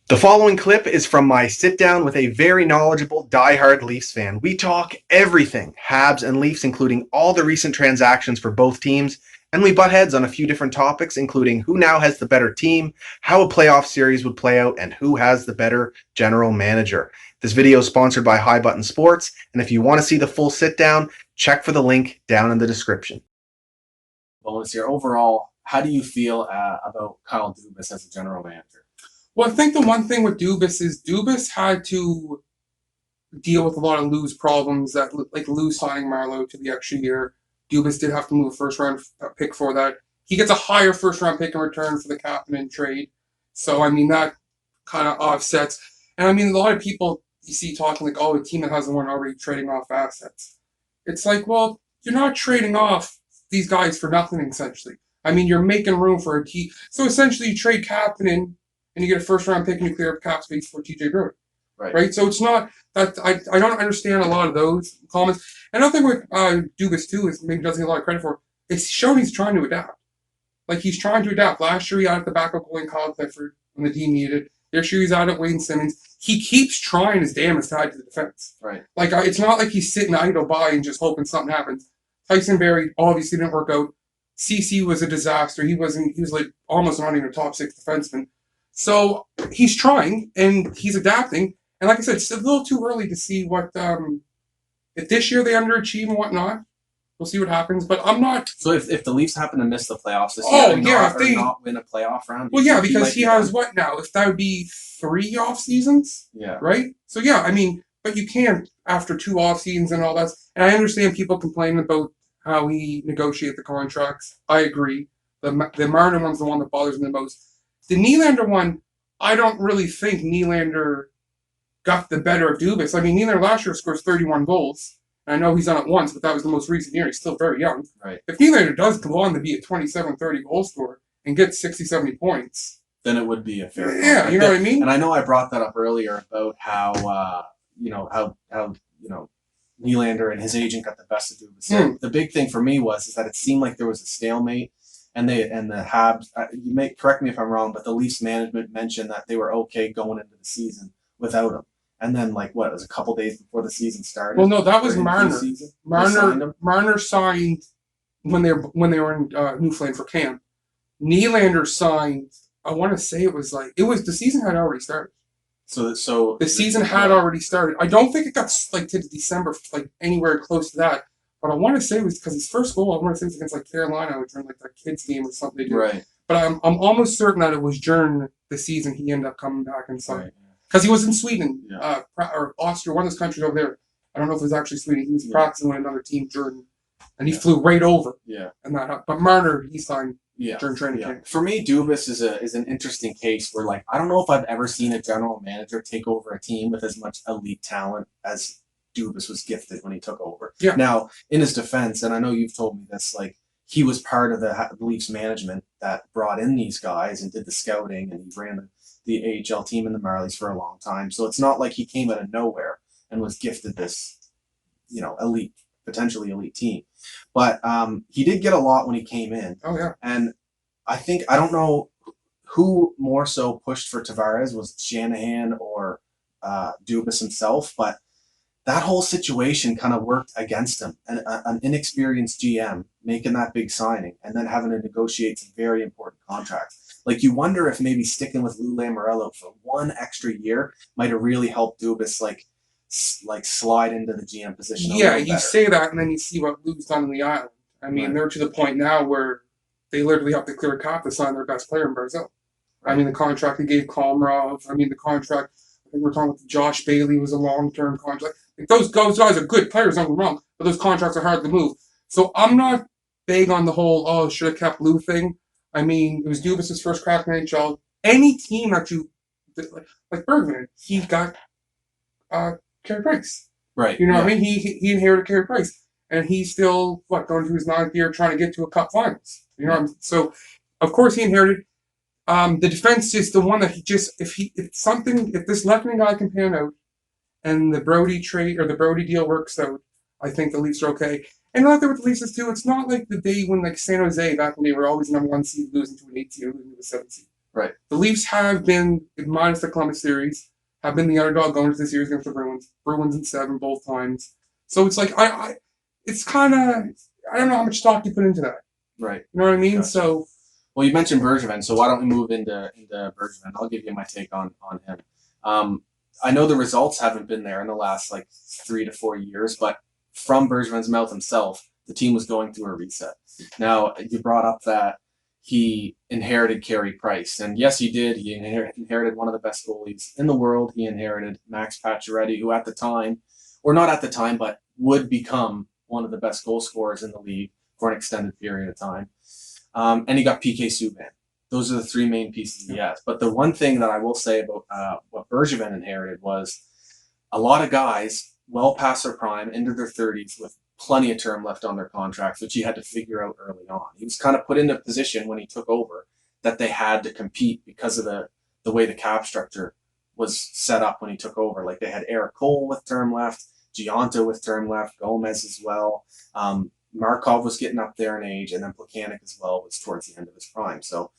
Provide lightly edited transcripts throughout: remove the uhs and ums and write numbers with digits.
The following clip is from my sit down with a very knowledgeable diehard Leafs fan. We talk everything Habs and Leafs, including all the recent transactions for both teams, and we butt heads on a few different topics, including who now has the better team, how a playoff series would play out, and who has the better general manager. This video is sponsored by High Button Sports, and if you want to see the full sit down, check for the link down in the description. Bonus here. Overall, how do you feel about Kyle Dubas as a general manager? Well, I think the one thing with Dubas is Dubas had to deal with a lot of Lou's problems, that like Lou signing Marlowe to the extra year. Dubas did have to move a first-round pick for that. He gets a higher first-round pick in return for the Kapanen trade. So, I mean, that kind of offsets. And, I mean, a lot of people you see talking like, oh, a team that hasn't won already trading off assets. It's like, well, you're not trading off these guys for nothing, essentially. I mean, you're making room for a team. So, essentially, you trade Kapanen and you get a first-round pick and you clear up cap space for TJ Bruin. Right? So it's not that I don't understand a lot of those comments. Another thing with Dubas too is maybe doesn't get a lot of credit for. It's shown he's trying to adapt. Like he's trying to adapt. Last year he added the backup goalie Kyle Clifford when the team needed it. This year he's added Wayne Simmons. He keeps trying his damnest tied to the defense. Right. Like it's not like he's sitting idle by and just hoping something happens. Tyson Barrie obviously didn't work out. CC was a disaster. He was like almost not even a top 6 defenseman. So he's trying and he's adapting. And like I said, it's a little too early to see what if this year they underachieve and whatnot. We'll see what happens. But I'm not. So if the Leafs happen to miss the playoffs this year, or not win a playoff round, well, yeah, because he has what now? If that would be 3 off seasons, yeah, right. So yeah, I mean, but you can't after 2 off seasons and all that. And I understand people complaining about how he negotiate the contracts. I agree. The Marner one's the one that bothers me the most. The Nylander one, I don't really think Nylander got the better of Dubas. I mean, Nylander last year scores 31 goals. I know he's done it once, but that was the most recent year. He's still very young. Right. If Nylander does go on to be a 27, 30 goal scorer and get 60, 70 points, then it would be a fair. Yeah, you know what I mean. And I know I brought that up earlier about how Nylander and his agent got the best of Dubas. So the big thing for me was that it seemed like there was a stalemate. And the Habs, you may correct me if I'm wrong, but the Leafs management mentioned that they were okay going into the season without him. And then, it was a couple days before the season started. Well, no, that was Marner. Marner signed when they were in Newfoundland for camp. Nylander signed. I want to say the season had already started. So the season had already started. I don't think it got to December, anywhere close to that. But I want to say it was because his first goal, I want to say it was against Carolina during that kids game or something they did. Right. But I'm almost certain that it was during the season he ended up coming back and signed. Because he was in Sweden, or Austria, one of those countries over there. I don't know if it was actually Sweden. He was practicing with another team during, and he flew right over. Yeah. And but Marner, he signed during training camp. For me, Dubas is an interesting case where I don't know if I've ever seen a general manager take over a team with as much elite talent as Dubas was gifted when he took over. Yeah. Now, in his defense, and I know you've told me this, he was part of the Leafs management that brought in these guys and did the scouting, and he ran the AHL team in the Marlies for a long time. So it's not like he came out of nowhere and was gifted this, potentially elite team. But he did get a lot when he came in. Oh, yeah. And I don't know who more so pushed for Tavares, was Shanahan or Dubas himself, but that whole situation kind of worked against him. An inexperienced GM making that big signing and then having to negotiate some very important contracts. You wonder if maybe sticking with Lou Lamoriello for 1 extra year might have really helped Dubas slide into the GM position. Yeah, you say that, and then you see what Lou's done in the island. I mean, they're to the point now where they literally have to clear a cap to sign their best player in Brazil. Right. I mean, the contract they gave Komarov. I mean, the contract. I think we're talking about Josh Bailey was a long-term contract. Those guys are good players, don't get me wrong, but those contracts are hard to move. So I'm not big on the whole, should have kept Lou thing. I mean, it was Dubas' first crack in NHL. Any team that like Bergevin, he got Carey Price. Right. You know what I mean? He inherited Carey Price. And he's still, going to his 9th year trying to get to a cup finals. You know what I mean? So, of course, he inherited. The defense is the one that if this left-wing guy can pan out, and the Brody trade or the Brody deal works out, I think the Leafs are okay. And like with the Leafs too, it's not like the day when San Jose back when they were always number 1 seed losing to an 8 seed or losing to a 7 seed. Right. The Leafs have been, minus the Columbus series, have been the underdog going into the series against the Bruins. Bruins in 7 both times. So it's like it's kind of, I don't know how much stock you put into that. Right. You know what I mean? Gotcha. So Well, you mentioned Bergevin, so why don't we move into Bergevin? I'll give you my take on him. I know the results haven't been there in the last like 3 to 4 years, but from Bergevin's mouth himself, the team was going through a reset. Now, you brought up that he inherited Carey Price, and yes, he did. He inherited one of the best goalies in the world. He inherited Max Pacioretty, who at the time, or not at the time, but would become one of the best goal scorers in the league for an extended period of time. And he got PK Subban. Those are the 3 main pieces he has. But the one thing that I will say about what Bergevin inherited was a lot of guys well past their prime, into their 30s, with plenty of term left on their contracts, which he had to figure out early on. He was kind of put in a position when he took over that they had to compete because of the way the cap structure was set up when he took over. Like they had Eric Cole with term left, Giunta with term left, Gomez as well. Markov was getting up there in age, and then Plekanec as well was towards the end of his prime. So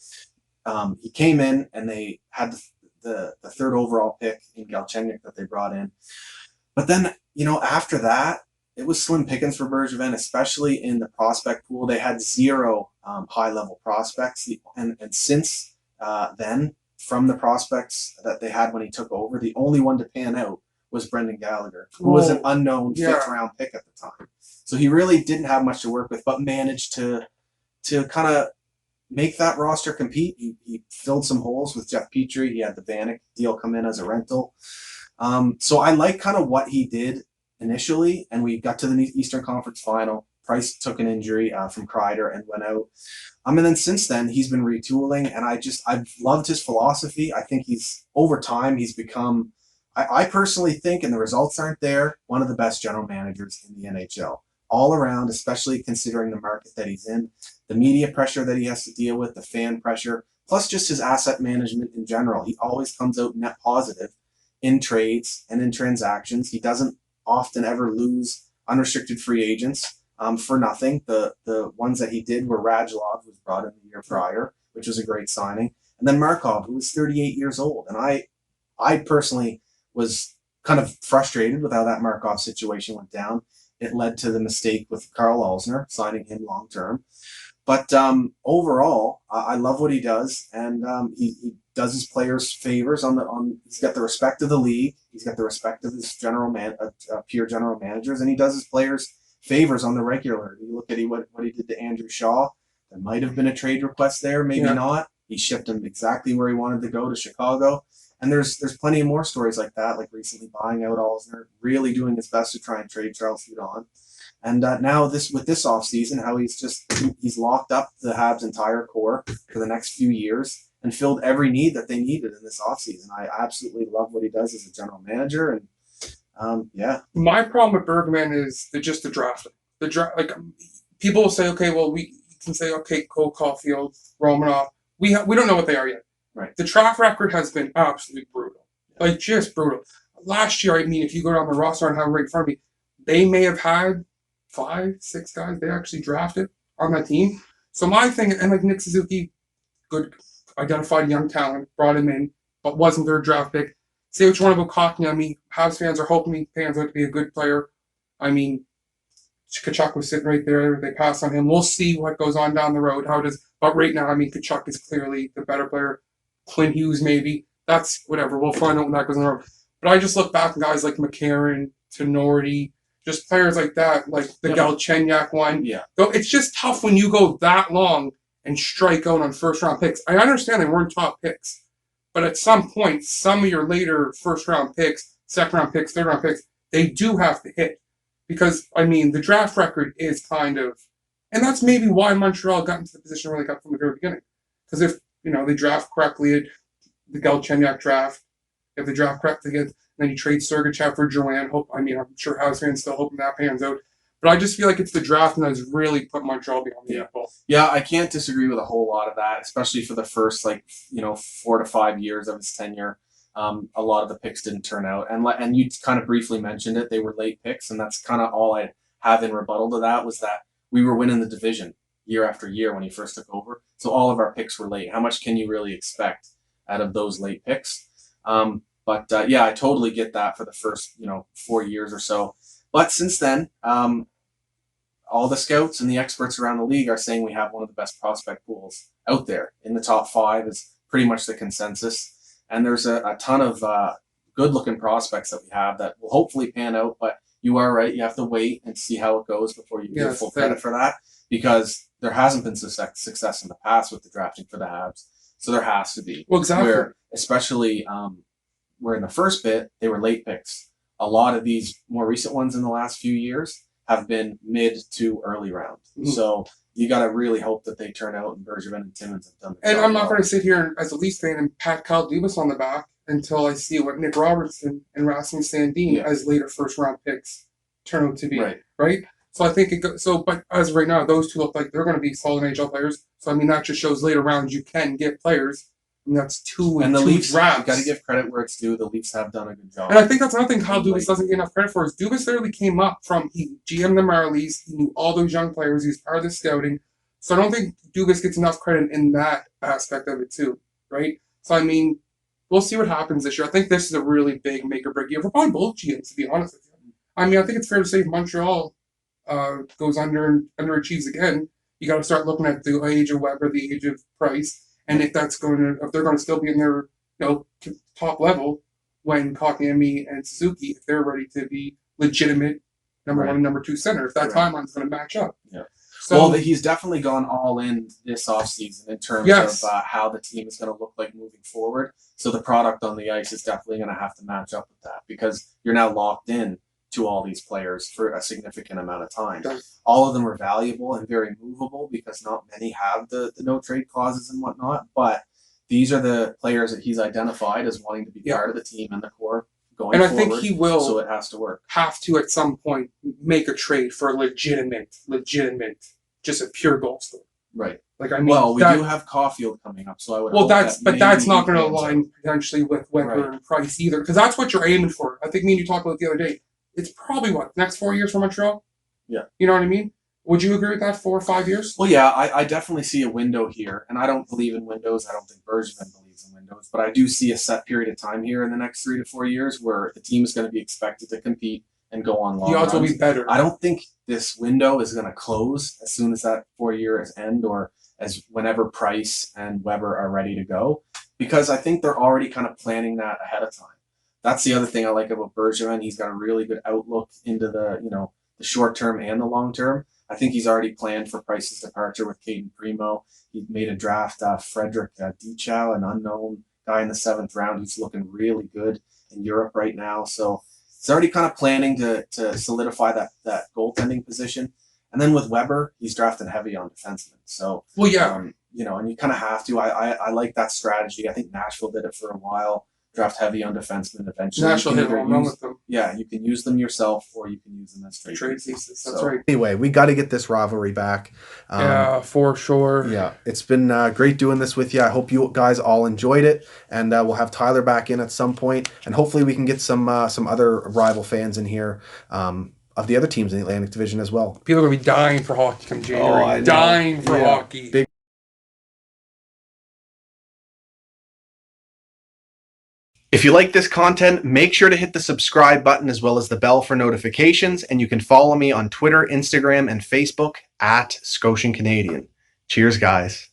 he came in, and they had the 3rd overall pick in Galchenyuk that they brought in. But then, after that, it was slim pickings for Bergevin, especially in the prospect pool. They had 0 high-level prospects. And since then, from the prospects that they had when he took over, the only one to pan out was Brendan Gallagher, who was an unknown 5th-round pick at the time. So he really didn't have much to work with, but managed to kind of make that roster compete. He filled some holes with Jeff Petrie. He had the Vanek deal come in as a rental. So I like kind of what he did initially, and we got to the Eastern Conference Final. Price took an injury from Kreider and went out. And then since then, he's been retooling, and I've loved his philosophy. I think over time, he's become, I personally think, and the results aren't there, one of the best general managers in the NHL. All around, especially considering the market that he's in, the media pressure that he has to deal with, the fan pressure, plus just his asset management in general. He always comes out net positive in trades and in transactions. He doesn't often ever lose unrestricted free agents for nothing. The ones that he did were Radulov, who was brought in the year prior, which was a great signing, and then Markov, who was 38 years old. And I personally was kind of frustrated with how that Markov situation went down. It led to the mistake with Karl Alzner, signing him long term. But overall, I love what he does, and he does his players favors he's got the respect of the league, he's got the respect of his peer general managers, and he does his players favors on the regular. You look at what he did to Andrew Shaw. There might have been a trade request there, maybe not. He shipped him exactly where he wanted to go, to Chicago. And there's plenty of more stories like that, like recently buying out Alzner, really doing his best to try and trade Charles Hudon. And now with this offseason, how he's locked up the Habs' entire core for the next few years and filled every need that they needed in this offseason. I absolutely love what he does as a general manager. And my problem with Bergman is just the drafting. The draft, like people will say, okay, well we can say, okay, Cole Caulfield, Romanov. We don't know what they are yet. Right. The track record has been absolutely brutal, like just brutal. Last year, I mean, if you go down the roster and have them right in front of me, they may have had 5, 6 guys they actually drafted on that team. So my thing, and like Nick Suzuki, good identified young talent, brought him in, but wasn't their draft pick. Say what you want about Cockney. I mean, Habs fans are hoping he pans out to be a good player. I mean, Tkachuk was sitting right there. They passed on him. We'll see what goes on down the road, how it is. But right now, I mean, Tkachuk is clearly the better player. Clint Hughes, maybe. That's whatever. We'll find out when that goes on the road. But I just look back at guys like McCarron, Tenorti, just players like that, like the Galchenyuk one. Yeah. Though it's just tough when you go that long and strike out on first-round picks. I understand they weren't top picks. But at some point, some of your later first-round picks, second-round picks, third-round picks, they do have to hit. Because, I mean, the draft record is kind of... And that's maybe why Montreal got into the position where they got from the very beginning. Because if, they draft correctly, the Galchenyuk draft, if they draft correctly, and then you trade Sergachev for Joanne, I'm sure House fans still hoping that pans out. But I just feel like it's the draft that has really put Montreal behind the eight ball. Yeah, I can't disagree with a whole lot of that, especially for the first 4 to 5 years of his tenure. A lot of the picks didn't turn out, and you kind of briefly mentioned it. They were late picks, and that's kind of all I have in rebuttal to that was that we were winning the division year after year when he first took over. So all of our picks were late. How much can you really expect out of those late picks? But yeah, I totally get that for the first 4 years or so. But since then, all the scouts and the experts around the league are saying we have one of the best prospect pools out there. In the top 5 is pretty much the consensus. And there's a ton of good-looking prospects that we have that will hopefully pan out. But you are right; you have to wait and see how it goes before you give full credit for that, because there hasn't been success in the past with the drafting for the Habs. So there has to be. Well, exactly. Where especially where in the first bit they were late picks. A lot of these more recent ones in the last few years have been mid to early round. Mm-hmm. So you got to really hope that they turn out, and Bergevin and Timmins have done. And I'm not going to sit here as a Leafs fan and pat Kyle Dubas on the back until I see what Nick Robertson and Rasmus Sandin as later first round picks turn out to be. Right. So I think it goes. So, but as of right now, those two look like they're going to be solid NHL players. So I mean, that just shows later rounds you can get players. And that's two. And the Leafs, you got to give credit where it's due. The Leafs have done a good job. And I think that's another thing Kyle Dubas doesn't get enough credit for. Is Dubas literally came up from, he GM'd the Marlies, he knew all those young players, he was part of the scouting. So I don't think Dubas gets enough credit in that aspect of it too, right? So I mean, we'll see what happens this year. I think this is a really big make or break year for probably both GMs, to be honest with you. I mean, I think it's fair to say if Montreal goes underachieves again, you got to start looking at the age of Weber, the age of Price. And if they're going to still be in their top level when Kotkaniemi and Suzuki, if they're ready to be legitimate number 1 and number 2 center, if that timeline's going to match up. Yeah. So he's definitely gone all in this offseason in terms of how the team is going to look like moving forward. So the product on the ice is definitely going to have to match up with that, because you're now locked in to all these players for a significant amount of time. All of them are valuable and very movable, because not many have the no trade clauses and whatnot. But these are the players that he's identified as wanting to be part of the team and the core going forward. And I think he will. So it has to work. Have to at some point make a trade for a legitimate, just a pure goal scorer. Right. Like I mean, we do have Caulfield coming up, so I would. Well, that's not going to align potentially with Weber and Price either, because that's what you're aiming for. I think me and you talked about it the other day. It's probably next 4 years for Montreal? Yeah. You know what I mean? Would you agree with that, 4 or 5 years? Well, yeah, I definitely see a window here, and I don't believe in windows. I don't think Bergevin believes in windows, but I do see a set period of time here in the next 3 to 4 years where the team is going to be expected to compete and go on long runs. The odds will be better. I don't think this window is going to close as soon as that 4 years end, or as whenever Price and Weber are ready to go, because I think they're already kind of planning that ahead of time. That's the other thing I like about Bergevin. He's got a really good outlook into the the short term and the long term. I think he's already planned for Price's departure with Caden Primo. He made a draft, Frederick Dichow, an unknown guy in the 7th round who's looking really good in Europe right now. So he's already kind of planning to solidify that goaltending position. And then with Weber, he's drafting heavy on defensemen. So and you kind of have to. I like that strategy. I think Nashville did it for a while. Draft heavy on defensemen eventually. Nashville hit a home run with them. Yeah, you can use them yourself, or you can use them as trade pieces. That's right. Anyway, we got to get this rivalry back. Yeah, for sure. Yeah, it's been great doing this with you. I hope you guys all enjoyed it, and we'll have Tyler back in at some point, and hopefully we can get some other rival fans in here. Of the other teams in the Atlantic Division as well. People are going to be dying for hockey come January. Dying for hockey. If you like this content, make sure to hit the subscribe button as well as the bell for notifications, and you can follow me on Twitter, Instagram, and Facebook @Scotian Canadian. Cheers, guys.